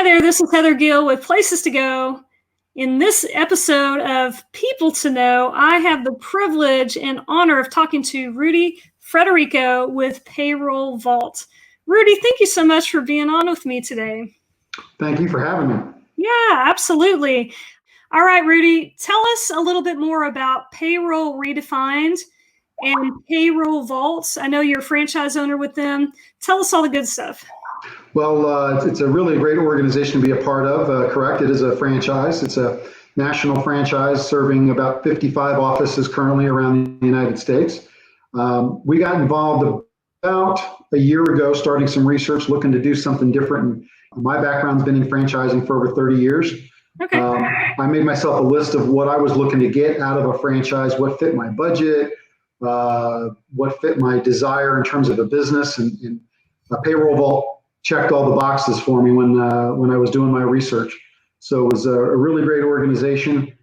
there, this is Heather Gill with Places to Go. In this episode of People to Know, I have the privilege and honor of talking to Rudy Frederico with Payroll Vault. Rudy, thank you so much for being on with me today. Thank you for having me. Yeah, absolutely. All right, Rudy, tell us a little bit more about Payroll Redefined and Payroll Vault. I know you're a franchise owner with them. Tell us all the good stuff. Well, it's a really great organization to be a part of, correct? It is a franchise. It's a national franchise serving about 55 offices currently around the United States. We got involved about a year ago, starting some research, looking to do something different. My background's been in franchising for over 30 years. Okay. I made myself a list of what I was looking to get out of a franchise, what fit my budget, what fit my desire in terms of a business, and Payroll Vault checked all the boxes for me when I was doing my research. So it was a really great organization.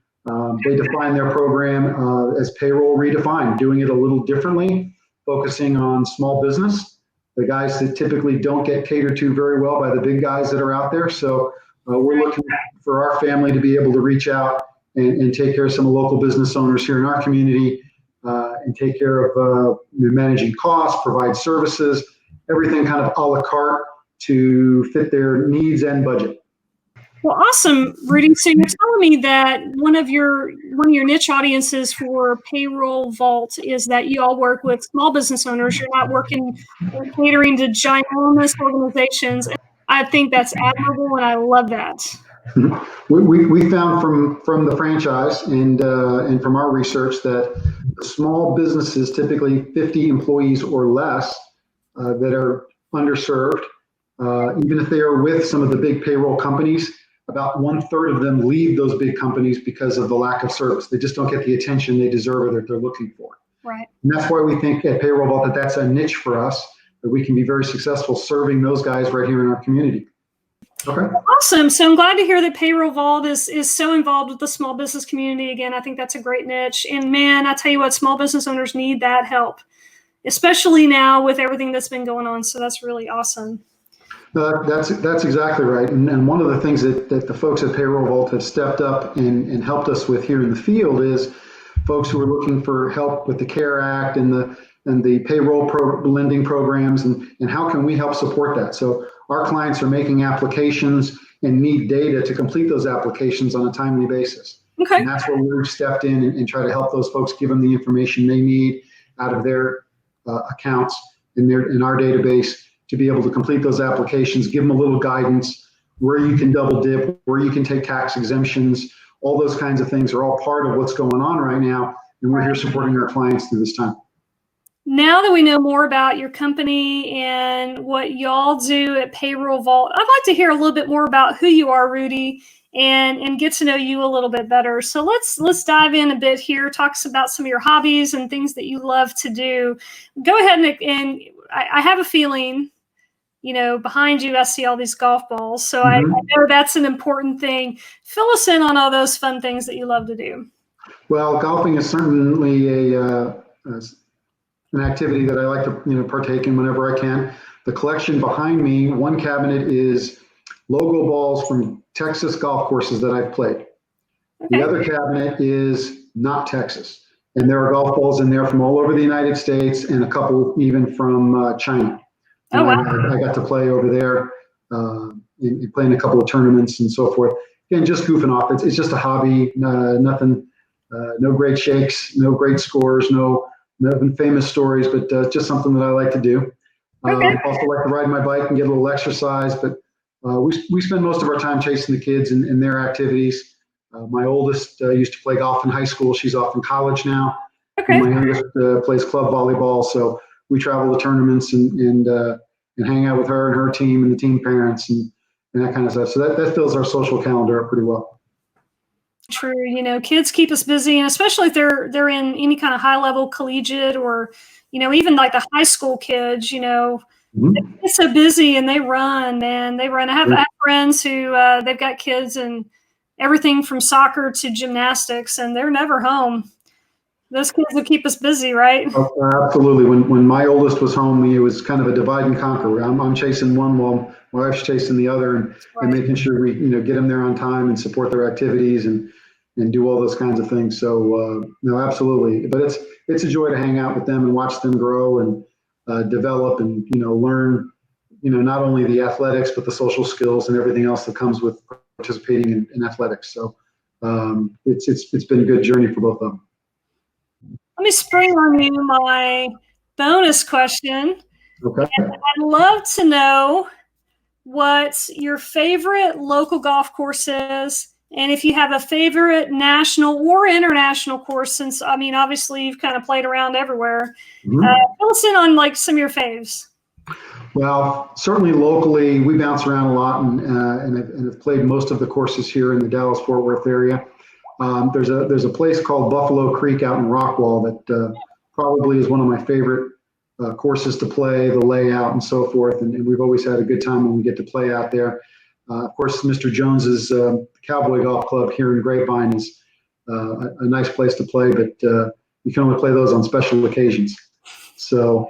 They define their program as Payroll Redefined, doing it a little differently, focusing on small business, the guys that typically don't get catered to very well by the big guys that are out there. So we're looking for our family to be able to reach out and take care of some local business owners here in our community and take care of managing costs, provide services, everything kind of a la carte to fit their needs and budget. Well, awesome, Rudy. So you're telling me that one of your niche audiences for Payroll Vault is that you all work with small business owners. You're not working or catering to ginormous organizations. I think that's admirable, and I love that. We found from the franchise and from our research that small businesses, typically 50 employees or less, that are underserved. Even if they are with some of the big payroll companies, about 1/3 of them leave those big companies because of the lack of service. They just don't get the attention they deserve or that they're looking for. Right. And that's why we think at Payroll Vault that that's a niche for us, that we can be very successful serving those guys right here in our community. Okay. Awesome. So I'm glad to hear that Payroll Vault is so involved with the small business community. Again, I think that's a great niche. And man, I tell you what, small business owners need that help, especially now with everything that's been going on. So that's really awesome. That's exactly right. And one of the things that the folks at Payroll Vault have stepped up and helped us with here in the field is folks who are looking for help with the CARE Act and the payroll lending programs and how can we help support that. So our clients are making applications and need data to complete those applications on a timely basis. Okay. And that's where we've stepped in and try to help those folks, give them the information they need out of their accounts in our database to be able to complete those applications, give them a little guidance where you can double dip, where you can take tax exemptions. All those kinds of things are all part of what's going on right now, and we're here supporting our clients through this time. Now that we know more about your company and what y'all do at Payroll Vault, I'd like to hear a little bit more about who you are, Rudy, and get to know you a little bit better. So let's dive in a bit here, talk about some of your hobbies and things that you love to do. Go ahead and I have a feeling, behind you, I see all these golf balls. So I know that's an important thing. Fill us in on all those fun things that you love to do. Well, golfing is certainly an activity that I like to partake in whenever I can. The collection behind me, one cabinet is logo balls from Texas golf courses that I've played. Okay. The other cabinet is not Texas. And there are golf balls in there from all over the United States and a couple even from China. And oh, wow. I got to play over there, playing a couple of tournaments and so forth. Again, just goofing off. It's just a hobby, nothing, no great shakes, no great scores, nothing famous stories, but just something that I like to do. Okay. I also like to ride my bike and get a little exercise, but we spend most of our time chasing the kids and their activities. My oldest used to play golf in high school. She's off in college now. Okay. And my youngest plays club volleyball. So we travel to tournaments and hang out with her and her team and the team parents and that kind of stuff. So that fills our social calendar up pretty well. True. Kids keep us busy, and especially if they're in any kind of high level collegiate or, even like the high school kids, they get so busy and they run. I have friends who they've got kids and everything from soccer to gymnastics, and they're never home. Those kids will keep us busy, right? Oh, absolutely. When my oldest was home, it was kind of a divide and conquer. I'm chasing one while my wife's chasing the other, and making sure we, get them there on time and support their activities and do all those kinds of things. So no, absolutely. But it's a joy to hang out with them and watch them grow and develop and, learn, not only the athletics, but the social skills and everything else that comes with participating in athletics. So it's been a good journey for both of them. Let me spring on you my bonus question. Okay. And I'd love to know what your favorite local golf course is, and if you have a favorite national or international course, since, obviously you've kind of played around everywhere. Fill us in on like some of your faves. Well, certainly locally, we bounce around a lot and have played most of the courses here in the Dallas-Fort Worth area. There's a place called Buffalo Creek out in Rockwall that probably is one of my favorite courses to play, the layout and so forth. And we've always had a good time when we get to play out there. Of course, Mr. Jones's Cowboy Golf Club here in Grapevine is a nice place to play, but you can only play those on special occasions. So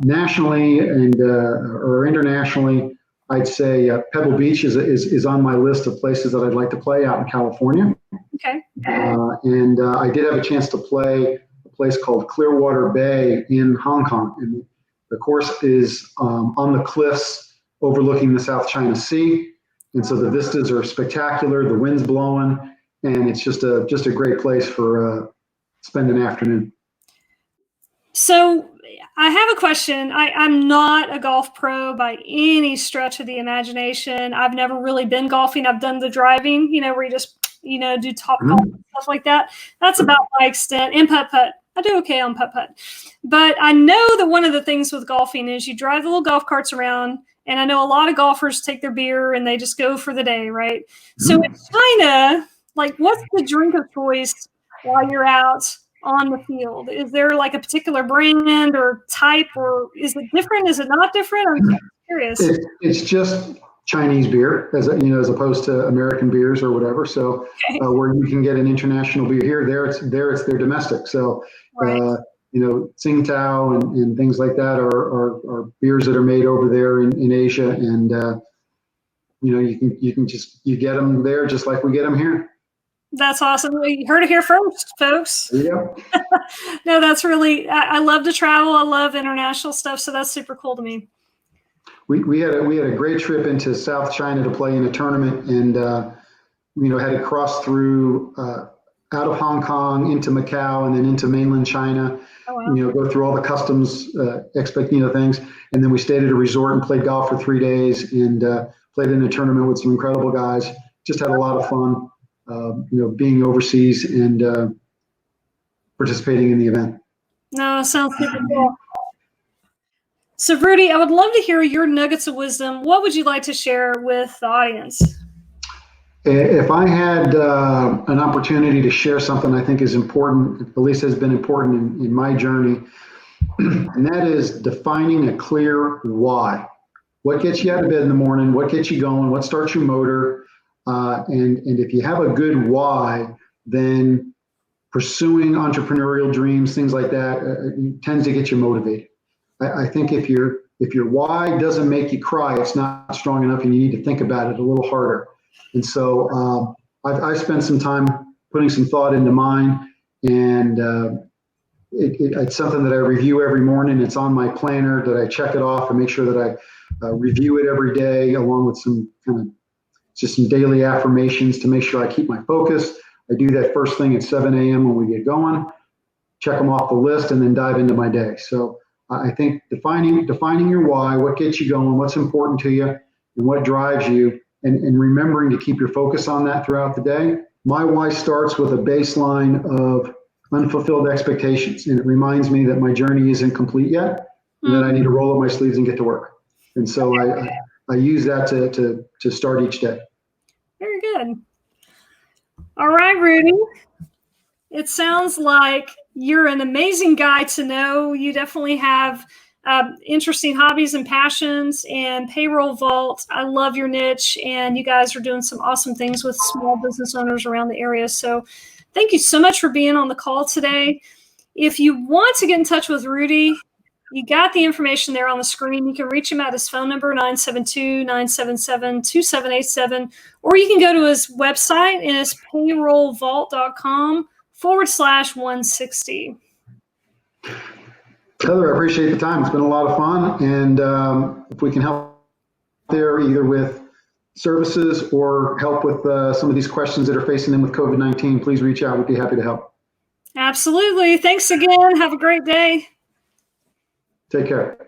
nationally or internationally, I'd say Pebble Beach is on my list of places that I'd like to play out in California. Okay. And I did have a chance to play a place called Clearwater Bay in Hong Kong. And the course is on the cliffs overlooking the South China Sea. And so the vistas are spectacular, the wind's blowing, and it's just a great place for spend an afternoon. So I have a question. I'm not a golf pro by any stretch of the imagination. I've never really been golfing. I've done the driving, where you just, do top golf and stuff like that. That's about my extent. And putt-putt. I do okay on putt-putt. But I know that one of the things with golfing is you drive the little golf carts around, and I know a lot of golfers take their beer and they just go for the day, right? So in China, like, what's the drink of choice while you're out on the field? Is there like a particular brand or type, or is it different? Is it not different? I'm curious. It's just Chinese beer, as opposed to American beers or whatever. So where you can get an international beer here, there it's their domestic. So Tsingtao and things like that are beers that are made over there in Asia, and you get them there just like we get them here. That's awesome. You heard it here first, folks. Yeah. No, that's really, I love to travel. I love international stuff. So that's super cool to me. We had a great trip into South China to play in a tournament, and had to cross through out of Hong Kong into Macau and then into mainland China. Oh, wow. Go through all the customs things, and then we stayed at a resort and played golf for 3 days and played in a tournament with some incredible guys. Just had a lot of fun. Being overseas and participating in the event. No, sounds super cool. So, Rudy, I would love to hear your nuggets of wisdom. What would you like to share with the audience? If I had an opportunity to share something I think is important, at least has been important in my journey, and that is defining a clear why. What gets you out of bed in the morning? What gets you going? What starts your motor? And if you have a good why, then pursuing entrepreneurial dreams, things like that, tends to get you motivated. I think if your why doesn't make you cry, it's not strong enough, and you need to think about it a little harder. And so I spent some time putting some thought into mine, and it's something that I review every morning. It's on my planner that I check it off and make sure that I review it every day, along with some some daily affirmations to make sure I keep my focus. I do that first thing at 7 a.m. when we get going, check them off the list, and then dive into my day. So I think defining your why, what gets you going, what's important to you, and what drives you, and remembering to keep your focus on that throughout the day. My why starts with a baseline of unfulfilled expectations, and it reminds me that my journey isn't complete yet, and that I need to roll up my sleeves and get to work. And so I use that to start each day. Very good. All right, Rudy. It sounds like you're an amazing guy to know. You definitely have interesting hobbies and passions, and Payroll Vault. I love your niche, and you guys are doing some awesome things with small business owners around the area. So thank you so much for being on the call today. If you want to get in touch with Rudy, You got the information there on the screen. You can reach him at his phone number, 972-977-2787, or you can go to his website, and it's payrollvault.com/160. Heather, I appreciate the time. It's been a lot of fun. And if we can help there either with services or help with some of these questions that are facing them with COVID-19, please reach out. We'd be happy to help. Absolutely. Thanks again. Have a great day. Take care.